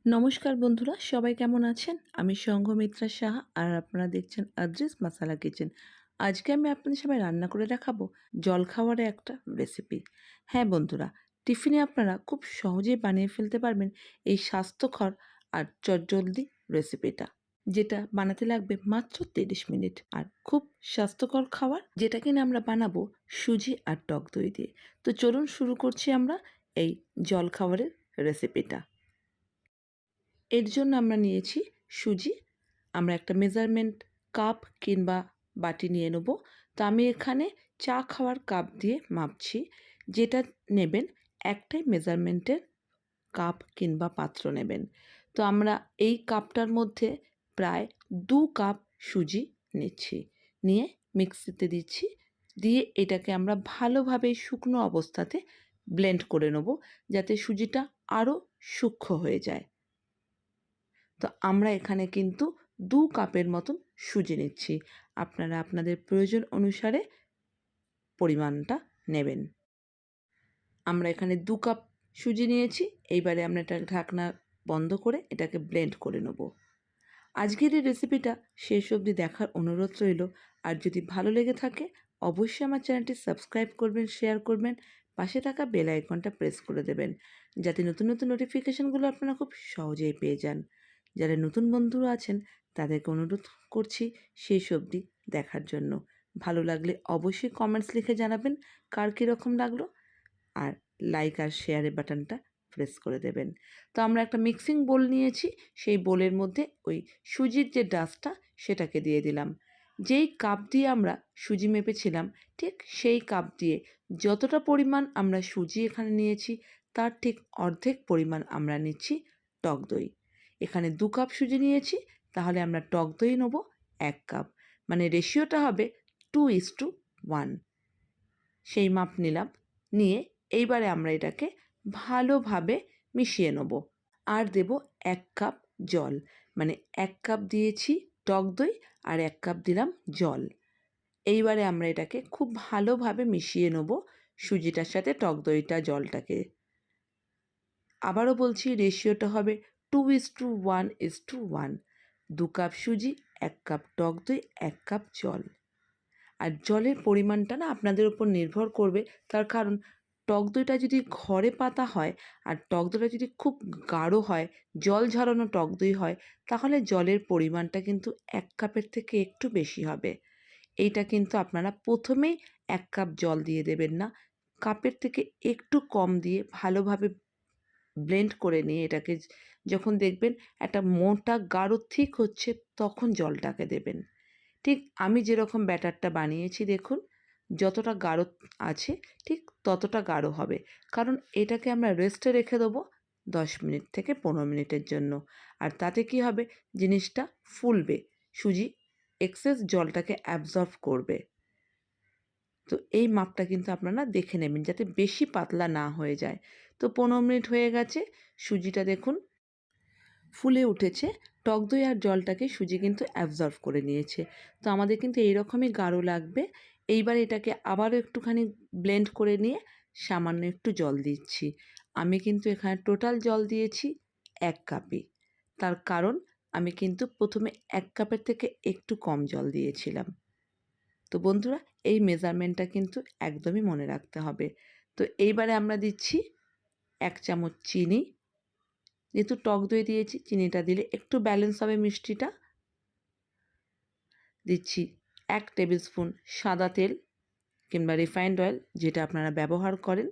নমস্কার বন্ধুরা, সবাই কেমন আছেন? আমি সংঘমিত্রা সাহা আর আপনারা দেখছেন আদ্রিস মাসালা কিচেন। আজকে আমি আপনাদের সবাই রান্না করে দেখাবো জলখাবারে একটা রেসিপি। হ্যাঁ বন্ধুরা, টিফিনে আপনারা খুব সহজেই বানিয়ে ফেলতে পারবেন এই স্বাস্থ্যকর আর চটজলদি রেসিপিটা, যেটা বানাতে লাগবে মাত্র 30 মিনিট। আর খুব স্বাস্থ্যকর খাবার, যেটা কিনা আমরা বানাবো সুজি আর টক দই দিয়ে। তো চলুন শুরু করছি আমরা এই জলখাবারের রেসিপিটা। এর জন্য আমরা নিয়েছি সুজি। আমরা একটা মেজারমেন্ট কাপ কিংবা বাটি নিয়ে নেব। তো আমি এখানে চা খাওয়ার কাপ দিয়ে মাপছি। যেটা নেবেন একটাই মেজারমেন্টের কাপ কিংবা পাত্র নেবেন। তো আমরা এই কাপটার মধ্যে প্রায় 2 কাপ সুজি নিচ্ছি, নিয়ে মিক্সিতে দিচ্ছি। দিয়ে এটাকে আমরা ভালোভাবে শুকনো অবস্থাতে ব্লেন্ড করে নেব, যাতে সুজিটা আরও সূক্ষ্ম হয়ে যায়। তো আমরা এখানে কিন্তু 2 কাপের মতন সুজি নিচ্ছি। আপনারা আপনাদের প্রয়োজন অনুসারে পরিমাণটা নেবেন। আমরা এখানে 2 কাপ সুজি নিয়েছি। এইবারে আমরা এটা ঢাকনা বন্ধ করে এটাকে ব্লেন্ড করে নেব। আজকের এই রেসিপিটা শেষ অবধি দেখার অনুরোধ রইল। আর যদি ভালো লেগে থাকে অবশ্যই আমার চ্যানেলটি সাবস্ক্রাইব করবেন, শেয়ার করবেন, পাশে থাকা বেল আইকনটা প্রেস করে দেবেন, যাতে নতুন নতুন নোটিফিকেশানগুলো আপনারা খুব সহজেই পেয়ে যান। যারা নতুন বন্ধুরা আছেন তাদেরকে অনুরোধ করছি শেষ অবধি দেখার জন্য। ভালো লাগলে অবশ্যই কমেন্টস লিখে জানাবেন কার কীরকম লাগলো, আর লাইক আর শেয়ারের বাটনটা প্রেস করে দেবেন। তো আমরা একটা মিক্সিং বোল নিয়েছি, সেই বোলের মধ্যে ওই সুজির যে ডাস্টটা সেটাকে দিয়ে দিলাম। যেই কাপ দিয়ে আমরা সুজি মেপেছিলাম ঠিক সেই কাপ দিয়ে যতটা পরিমাণ আমরা সুজি এখানে নিয়েছি তার ঠিক অর্ধেক পরিমাণ আমরা নিচ্ছি টক দই। এখানে 2 কাপ সুজি নিয়েছি, তাহলে আমরা টক দই নেব 1 কাপ, মানে রেশিওটা হবে 2:1। সেই মাপ নিলাম। নিয়ে এইবারে আমরা এটাকে ভালোভাবে মিশিয়ে নেব। আর দেব 1 কাপ জল, মানে 1 কাপ দিয়েছি টক দই আর 1 কাপ দিলাম জল। এইবারে আমরা এটাকে খুব ভালোভাবে মিশিয়ে নেব সুজিটার সাথে টক দইটা জলটাকে। আবারও বলছি, রেশিওটা হবে 2:1:1। 2 কাপ সুজি, 1 কাপ টক দই, 1 কাপ জল। আর জলের পরিমাণটা না আপনাদের উপর নির্ভর করবে, তার কারণ টক দইটা যদি ঘরে পাতা হয় আর টক দইটা যদি খুব গাঢ় হয়, জল ঝরানো টক দই হয়, তাহলে জলের পরিমাণটা কিন্তু 1 কাপের থেকে একটু বেশি হবে। এইটা কিন্তু আপনারা প্রথমেই 1 কাপ জল দিয়ে দেবেন না, কাপের থেকে একটু কম দিয়ে ভালোভাবে ব্লেন্ড করে নিয়ে এটাকে যখন দেখবেন একটা মোটা গাঢ় থিক হচ্ছে, তখন জলটাকে দেবেন। ঠিক আমি যেরকম ব্যাটারটা বানিয়েছি দেখুন, যতটা গাঢ় আছে ঠিক ততটা গাঢ় হবে, কারণ এটাকে আমরা রেস্টে রেখে দেবো 10 মিনিট থেকে 15 মিনিটের জন্য। আর তাতে কি হবে, জিনিসটা ফুলবে, সুজি এক্সেস জলটাকে অ্যাবজর্ব করবে। তো এই মাপটা কিন্তু আপনারা দেখে নেবেন যাতে বেশি পাতলা না হয়ে যায়। তো 15 মিনিট হয়ে গেছে, সুজিটা দেখুন ফুলে উঠেছে। টক দই আর জলটাকে সুজি কিন্তু অ্যাবজর্ব করে নিয়েছে। তো আমাদের কিন্তু এইরকমই গাঢ় লাগবে। এইবার এটাকে আবারও একটুখানি ব্লেন্ড করে নিয়ে সামান্য একটু জল দিচ্ছি। আমি কিন্তু এখানে টোটাল জল দিয়েছি 1 কাপই। তার কারণ আমি কিন্তু প্রথমে 1 কাপের থেকে একটু কম জল দিয়েছিলাম। তো বন্ধুরা, এই মেজারমেন্টটা কিন্তু একদমই মনে রাখতে হবে। তো এইবারে আমরা দিচ্ছি 1 চামচ চিনি। যেহেতু টক দই দিয়েছি, চিনিটা দিলে একটু ব্যালেন্স হবে মিষ্টিটা। দিচ্ছি 1 টেবিল স্পুন সাদা তেল কিংবা রিফাইন্ড অয়েল, যেটা আপনারা ব্যবহার করেন,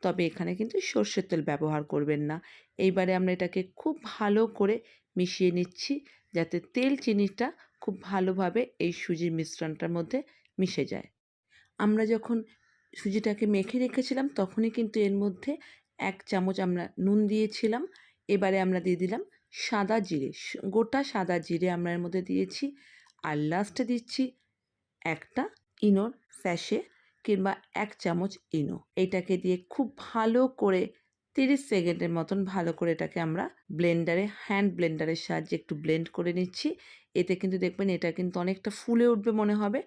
তবে এখানে কিন্তু সর্ষের তেল ব্যবহার করবেন না। এইবারে আমরা এটাকে খুব ভালো করে মিশিয়ে নিচ্ছি, যাতে তেল চিনিটা খুব ভালোভাবে এই সুজির মিশ্রণটার মধ্যে মিশে যায়। আমরা যখন সুজিটাকে মেখে রেখেছিলাম তখনই কিন্তু এর মধ্যে 1 চামচ আমরা নুন দিয়েছিলাম। এবারে আমরা দিয়ে দিলাম সাদা জিরে, গোটা সাদা জিরে আমরা এর মধ্যে দিয়েছি। আর লাস্টে দিচ্ছি একটা ইনোর স্যাশে কিংবা 1 চামচ ইনো। এইটাকে দিয়ে খুব ভালো করে 30 সেকেন্ডের মতন ভালো করে এটাকে আমরা হ্যান্ড ব্লেন্ডারের সাহায্যে একটু ব্লেন্ড করে নিচ্ছি। এতে কিন্তু দেখবেন এটা কিন্তু অনেকটা ফুলে উঠবে মনে হবে।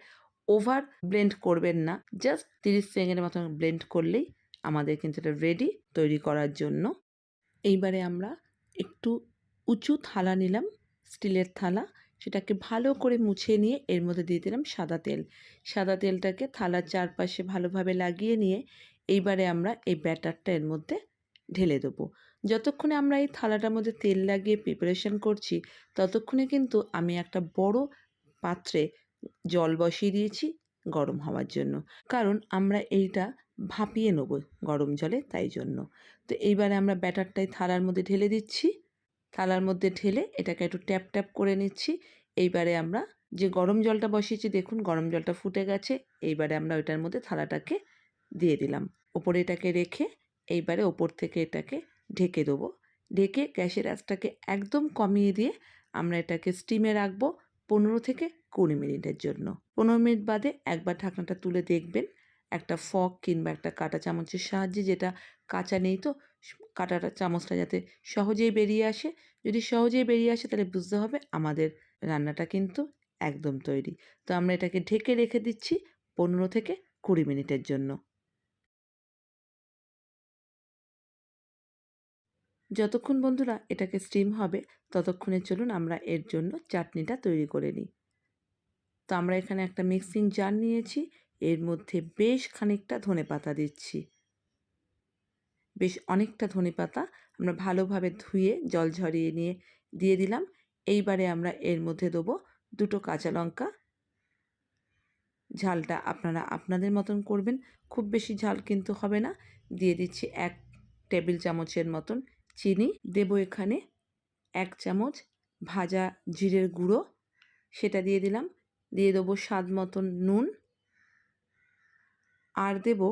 ওভার ব্লেন্ড করবেন না, জাস্ট 30 সেকেন্ডের মতন ব্লেন্ড করলেই আমাদের কিন্তু এটা রেডি তৈরি করার জন্য। এইবারে আমরা একটু উঁচু থালা নিলাম, স্টিলের থালা, সেটাকে ভালো করে মুছে নিয়ে এর মধ্যে দিয়ে দিলাম সাদা তেল। সাদা তেলটাকে থালার চারপাশে ভালোভাবে লাগিয়ে নিয়ে এইবারে আমরা এই ব্যাটারটা এর মধ্যে ঢেলে দেবো। যতক্ষণে আমরা এই থালাটার মধ্যে তেল লাগিয়ে প্রিপারেশন করছি, ততক্ষণে কিন্তু আমি একটা বড় পাত্রে জল বসিয়ে দিয়েছি গরম হওয়ার জন্য। কারণ আমরা এইটা ভাপিয়ে নেব গরম জলে, তাই জন্য। তো এইবারে আমরা ব্যাটারটাই থালার মধ্যে ঢেলে দিচ্ছি। থালার মধ্যে ঢেলে এটাকে একটু ট্যাপ ট্যাপ করে নিচ্ছি। এইবারে আমরা যে গরম জলটা বসিয়েছি, দেখুন গরম জলটা ফুটে গেছে। এইবারে আমরা ওইটার মধ্যে থালাটাকে দিয়ে দিলাম। ওপরে এটাকে রেখে এইবারে ওপর থেকে এটাকে ঢেকে দেবো। ঢেকে গ্যাসের আঁচটাকে একদম কমিয়ে দিয়ে আমরা এটাকে স্টিমে রাখবো 15 থেকে 20 মিনিটের জন্য। 15 মিনিট বাদে একবার ঢাকনাটা তুলে দেখবেন একটা ফর্ক কিংবা একটা কাঁটা চামচের সাহায্যে, যেটা কাঁচা নেই তো কাঁটাটা চামচটা যাতে সহজেই বেরিয়ে আসে। যদি সহজেই বেরিয়ে আসে তাহলে বুঝতে হবে আমাদের রান্নাটা কিন্তু একদম তৈরি। তো আমরা এটাকে ঢেকে রেখে দিচ্ছি 15 থেকে 20 মিনিটের জন্য। যতক্ষণ বন্ধুরা এটাকে স্টিম হবে, ততক্ষণে চলুন আমরা এর জন্য চাটনিটা তৈরি করে নিই। তো আমরা এখানে একটা মিক্সিং জার নিয়েছি, এর মধ্যে বেশ খানিকটা ধনেপাতা দিচ্ছি। বেশ অনেকটা ধনেপাতা আমরা ভালোভাবে ধুয়ে জল ঝরিয়ে নিয়ে দিয়ে দিলাম। এইবারে আমরা এর মধ্যে দেবো 2টো কাঁচা লঙ্কা। ঝালটা আপনারা আপনাদের মতন করবেন, খুব বেশি ঝাল কিন্তু হবে না। দিয়ে দিচ্ছি 1 টেবিল চামচের মতন চিনি। দেবো এখানে 1 চামচ ভাজা জিরের গুঁড়ো, সেটা দিয়ে দিলাম। দিয়ে দেবো স্বাদ মতন নুন, আর দেবো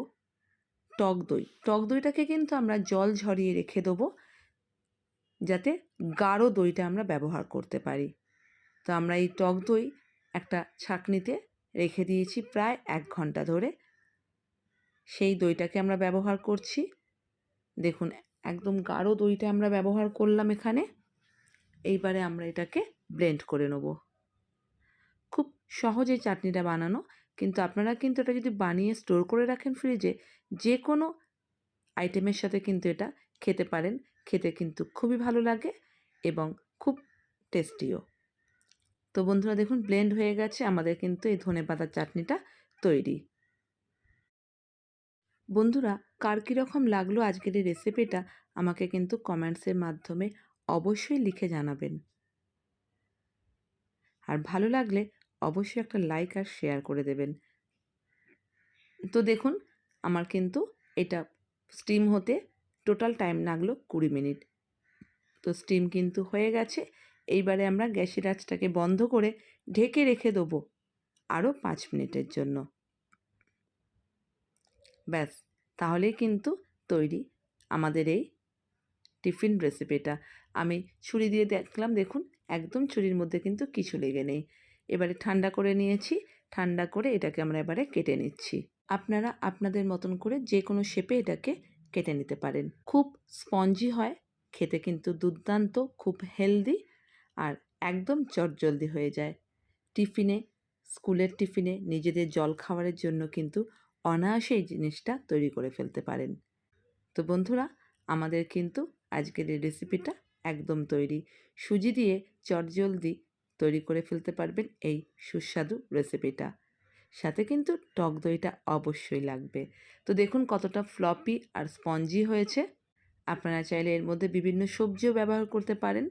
টক দই। টক দইটাকে কিন্তু আমরা জল ঝরিয়ে রেখে দেবো, যাতে গাঢ় দইটা আমরা ব্যবহার করতে পারি। তো আমরা এই টক দই একটা ছাঁকনিতে রেখে দিয়েছি প্রায় 1 ঘন্টা ধরে। সেই দইটাকে আমরা ব্যবহার করছি। দেখুন একদম গাঢ় দইটা আমরা ব্যবহার করলাম এখানে। এইবারে আমরা এটাকে ব্লেন্ড করে নেব। খুব সহজে চাটনিটা বানানো, কিন্তু আপনারা কিন্তু এটা যদি বানিয়ে স্টোর করে রাখেন ফ্রিজে, যে কোনো আইটেমের সাথে কিন্তু এটা খেতে পারেন। খেতে কিন্তু খুবই ভালো লাগে এবং খুব টেস্টিও। তো বন্ধুরা দেখুন ব্লেন্ড হয়ে গেছে, আমাদের কিন্তু এই ধনেপাতার চাটনিটা তৈরি। বন্ধুরা কার কীরকম লাগলো আজকের এই রেসিপিটা আমাকে কিন্তু কমেন্টসের মাধ্যমে অবশ্যই লিখে জানাবেন। আর ভালো লাগলে অবশ্যই একটা লাইক আর শেয়ার করে দেবেন। তো দেখুন আমার কিন্তু এটা স্টিম হতে টোটাল টাইম লাগলো 20 মিনিট। তো স্টিম কিন্তু হয়ে গেছে। এইবারে আমরা গ্যাসের আঁচটাকে বন্ধ করে ঢেকে রেখে দেবো আরও 5 মিনিটের জন্য। ব্যাস, তাহলেই কিন্তু তৈরি আমাদের এই টিফিন রেসিপিটা। আমি ছুরি দিয়ে দেখলাম, দেখুন একদম ছুরির মধ্যে কিন্তু কিছু লেগে নেই। এবারে ঠান্ডা করে নিয়েছি, ঠান্ডা করে এটাকে আমরা এবারে কেটে নিচ্ছি। আপনারা আপনাদের মতন করে যে কোনো শেপে এটাকে কেটে নিতে পারেন। খুব স্পঞ্জি হয়, খেতে কিন্তু দুর্দান্ত, খুব হেলদি আর একদম চটজলদি হয়ে যায়। টিফিনে, স্কুলের টিফিনে, নিজেদের জলখাবারের জন্য কিন্তু অনায়াসে এই জিনিসটা তৈরি করে ফেলতে পারেন। তো বন্ধুরা আমাদের কিন্তু আজকের এই রেসিপিটা একদম তৈরি। সুজি দিয়ে চটজলদি তৈরি করে ফেলতে পারবেন এই সুস্বাদু রেসিপিটা। সাথে কিন্তু টক দইটা অবশ্যই লাগবে। তো দেখুন কতটা ফ্লপি আর স্পঞ্জি হয়েছে। আপনারা চাইলে এর মধ্যে বিভিন্ন সবজিও ব্যবহার করতে পারেন।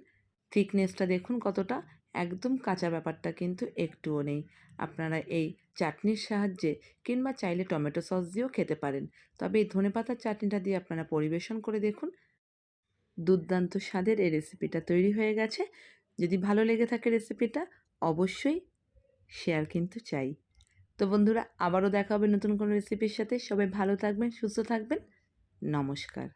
থিকনেসটা দেখুন কতটা, একদম কাঁচা ব্যাপারটা কিন্তু একটুও নেই। আপনারা এই চাটনির সাহায্যে কিংবা চাইলে টমেটো সস দিয়েও খেতে পারেন। তবে এই ধনেপাতার চাটনিটা দিয়ে আপনারা পরিবেশন করে দেখুন। দুর্দান্ত স্বাদের এই রেসিপিটা তৈরি হয়ে গেছে। যদি ভালো লেগে থাকে রেসিপিটা, অবশ্যই শেয়ার কিন্তু চাই। তো বন্ধুরা আবারও দেখা হবে নতুন কোনো রেসিপির সাথে। সবাই ভালো থাকবেন, সুস্থ থাকবেন। নমস্কার।